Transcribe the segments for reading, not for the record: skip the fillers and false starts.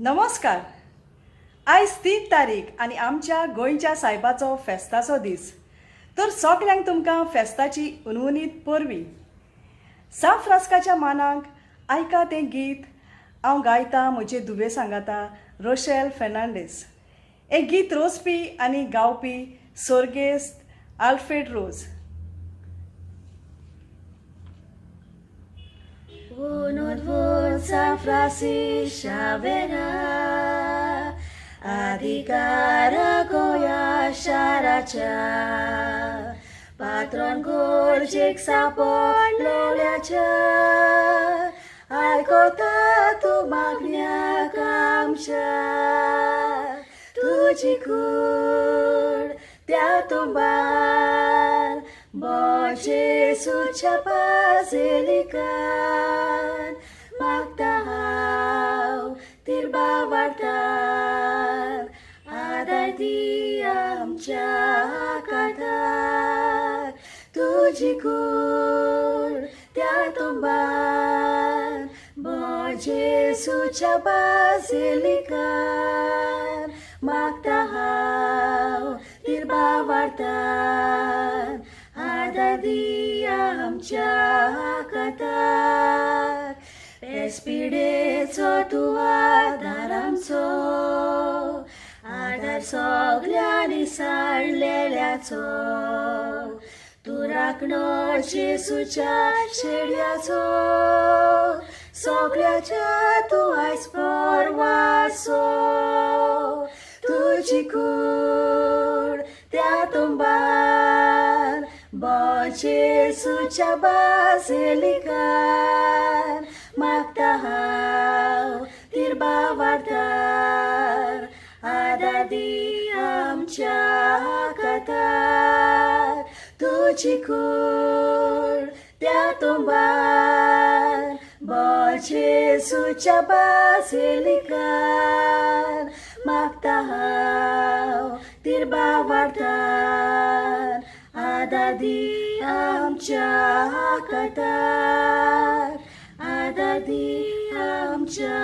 नमस्कार. आयज 3 तारीख आनी आमच्या गोंयच्या सायबाचो फेस्ताचो दीस. तर सगल्यांक तुमकां फेस्ताची उनवणीत परवी. साफ रासकाच्या मानाक आयका तें गीत हांव गायता म्हजे धुवे सांगाता रोशेल फेर्नांडीस. हें गीत रोजपी आनी गावपी सोर्गेस्त आल्फ्रेड रोज. San Francisco Vera Adhikara Goya Sharacha Patron Golchik Sapon Loliacha Aikota tu magnia kamsha Tuji kur Tia tumban Boche sucha basilikan Magtahaw tirbawartan Adadi amcha katar Tuji kur tia tumban Boche sucha basilikan Magtahaw tirbawartan Adadi amcha katar Pespideco tuwa daramco Adar soglyani sarlelyaco Tu rakno Jesucia sheड्याचो Sogल्याच्या tu आयज परवाचो Tuji कूड त्या तुंबार Bo Jesucia basilikan Magtahaw tirbawartar Adadi amcha katar Tuji kur tia tumban Bo Jesucia basilikan Magtahaw tirbawartar Adadi amcha katar Adadi amcha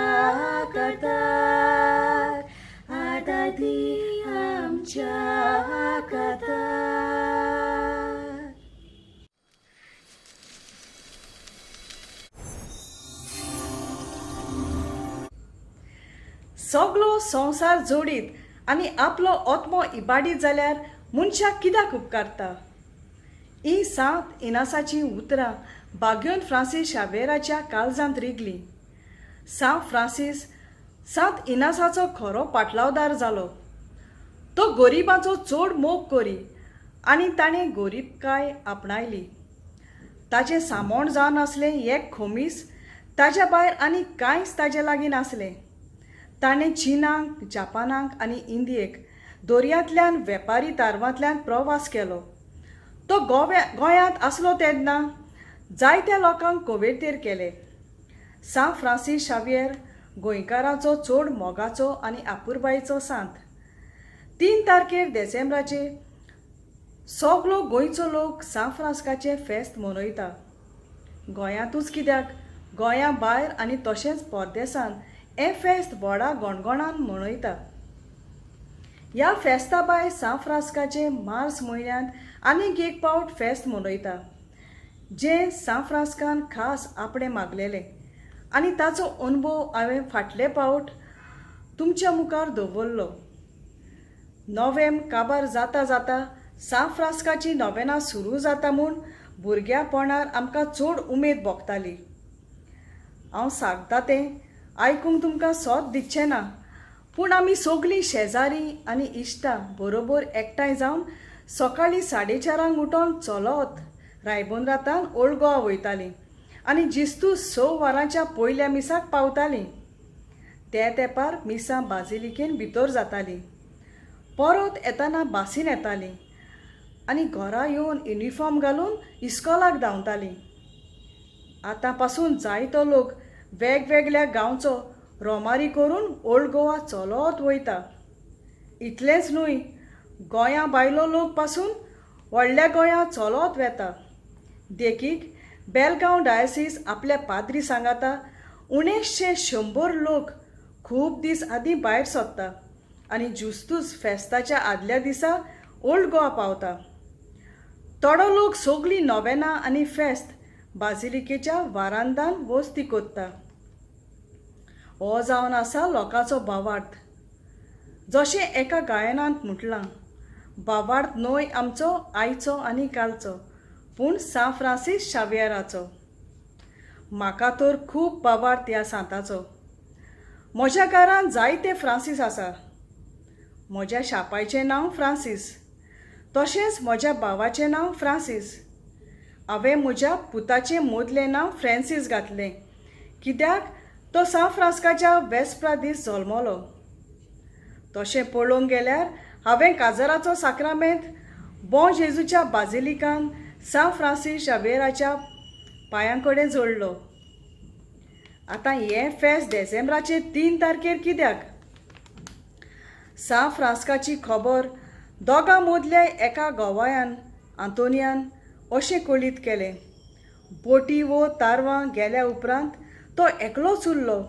katar Adadi amcha katar सगलो संवसार जोडीत आनी आपलो ओत्मो इबाडीत जाल्यार मनशाक कित्याक उपकारता. ही 7 इनासाची उतरां बाग्योन फ्रांसीस शावेराच्या काळजांत रिगली. सांव फ्रांसीस 7 इनासाचो खरो पाटलावदार जालो. तो गोरिबांचो चड मोग करी आनी ताणें गोरीबकाय आपणायली. ताचें सामोण जावन आसलें एक खोमीस ताच्या भायर आनी कांयच ताचे लागीं नासलें. ताणें चीनाक, जापानाक आनी इंडियेक दर्यांतल्यान वेपारी तारवांतल्यान प्रवास केलो. तो गोंयांत आसलो तेन्ना जायत्या लोकांक कोवेतेर केले. सांव फ्रांसीस शावेर गोंयकारांचो चड मोगाचो आनी आपुरबायेचो सांत. 3 तारखेर डिसेंबराचे सगलो गोंयचो लोक सांव फ्रांसकाचें फेस्त मनयता. गोंयांतूच कित्याक गोंया भायर आनी तशेंच परदेसांत हें फेस्त व्हडा गोणगोणान मनयता. ह्या फेस्ता भायर सांव फ्रांसकाचें मार्च म्हयन्यांत आनीक एक पावट फेस्त मनयता जें सांव फ्रांसकान खास आपणें मागलेलें आनी ताचो अनुभव हांवें फाटले पावट तुमच्या मुखार दवरलो. नोव्हेंब काबार जाता जाता सांव फ्रांसकाची नोवेनां सुरू जाता म्हूण भुरग्यापणार आमकां चड उमेद भोगताली. हांव सांगता तें आयकूंक तुमकां सोद दितचें ना, पूण आमी सगलीं शेजारी आनी इश्टां बरोबर एकठांय जावन सकाळीं 4:30 उठोन चलत रायबंदरांतल्यान ओल्ड गोवा वयतालीं आनी जिस्तू 6 वरांच्या पयल्या मिसाक पावतालीं. ते तेंपार मिसां बाजिलिकेन भितर जातालीं. परत येताना बासीन येतालीं आनी घरा येवन युनिफॉर्म घालून इस्कॉलाक धांवतालीं. आतां पासून जायतो लोक वेगवेगळ्या गांवचो रोमारी करून ओल्ड गोवा चलत वयता. इतलेंच न्हय, गोंया भायलो लोक पासून व्हडल्या गोंया चलत वेता. देखीक बेलगांव डायसीस आपल्या पाद्री सांगाता 1900 लोक खूब दीस आदीं भायर सरता आनी जुस्तूच फेस्ताच्या आदल्या दिसा ओल्ड गोवा पावता. थोडो लोक सगळीं नोवेनां आनी फेस्त बाजिलिकेच्या वारांदान वस्ती कोत्ता. हो जावन आसा लोकांचो भावार्थ. जशें एका गायनांत म्हटलां, भावार्थ न्हय आमचो आयचो आनी कालचो, पूण सा फ्रांसीस शावेराचो. म्हाका तर खूब भावार्थ ह्या सांताचो. म्हज्या घरांत जायते फ्रांसीस आसा. म्हज्या शापायचें नांव फ्रांसीस, तशेंच म्हज्या भावाचें नांव फ्रांसीस. हांवें म्हज्या पुताचें मदलें नांव फ्रँसीस घातलें, कित्याक तो सा फ्रांस्काच्या वेस्परा दीस जल्मलो. तशें पळोवंक गेल्यार हांवें काजराचो साक्रामेंत बॉ जेजूच्या बाजिलिकान सा फ्रांसीस शावेराच्या पांयां कडेन जोडलो. आतां हें फेस्त डिसेंबराचे 3 तारखेर कित्याक? सा फ्रांस्काची खबर दोगा मदल्या एका गोवायान आंतोनियान अशें कळीत केलें. बोटी वो तारवां गेल्या उपरांत तो एकलोच उरलो.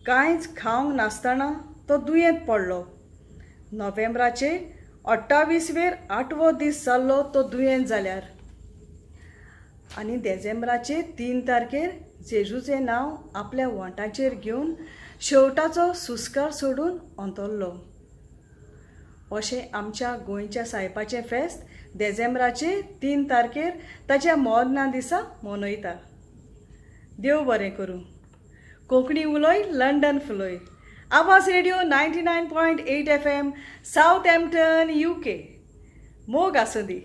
कांयच खावंक नासतना तो दुयेंत पडलो. नोव्हेंबराचे 28वेर 8वो दीस जाल्लो तो दुयेंत जाल्यार. आनी डिसेंबराचे 3 तारखेर जेजूचें नांव आपल्या वंटाचेर घेवन शेवटाचो सुस्कार सोडून अंतरलो. अशें आमच्या गोंयच्या सायपाचें फेस्त डिसेंबराचे 3 तारखेर ताच्या मोडना दिसा मनयता. देव बरें करूं. कोंकणी उलय, लंडन फुलय. आवाज radio 99.8 FM, south Hampton, UK. मोग आसूं दी.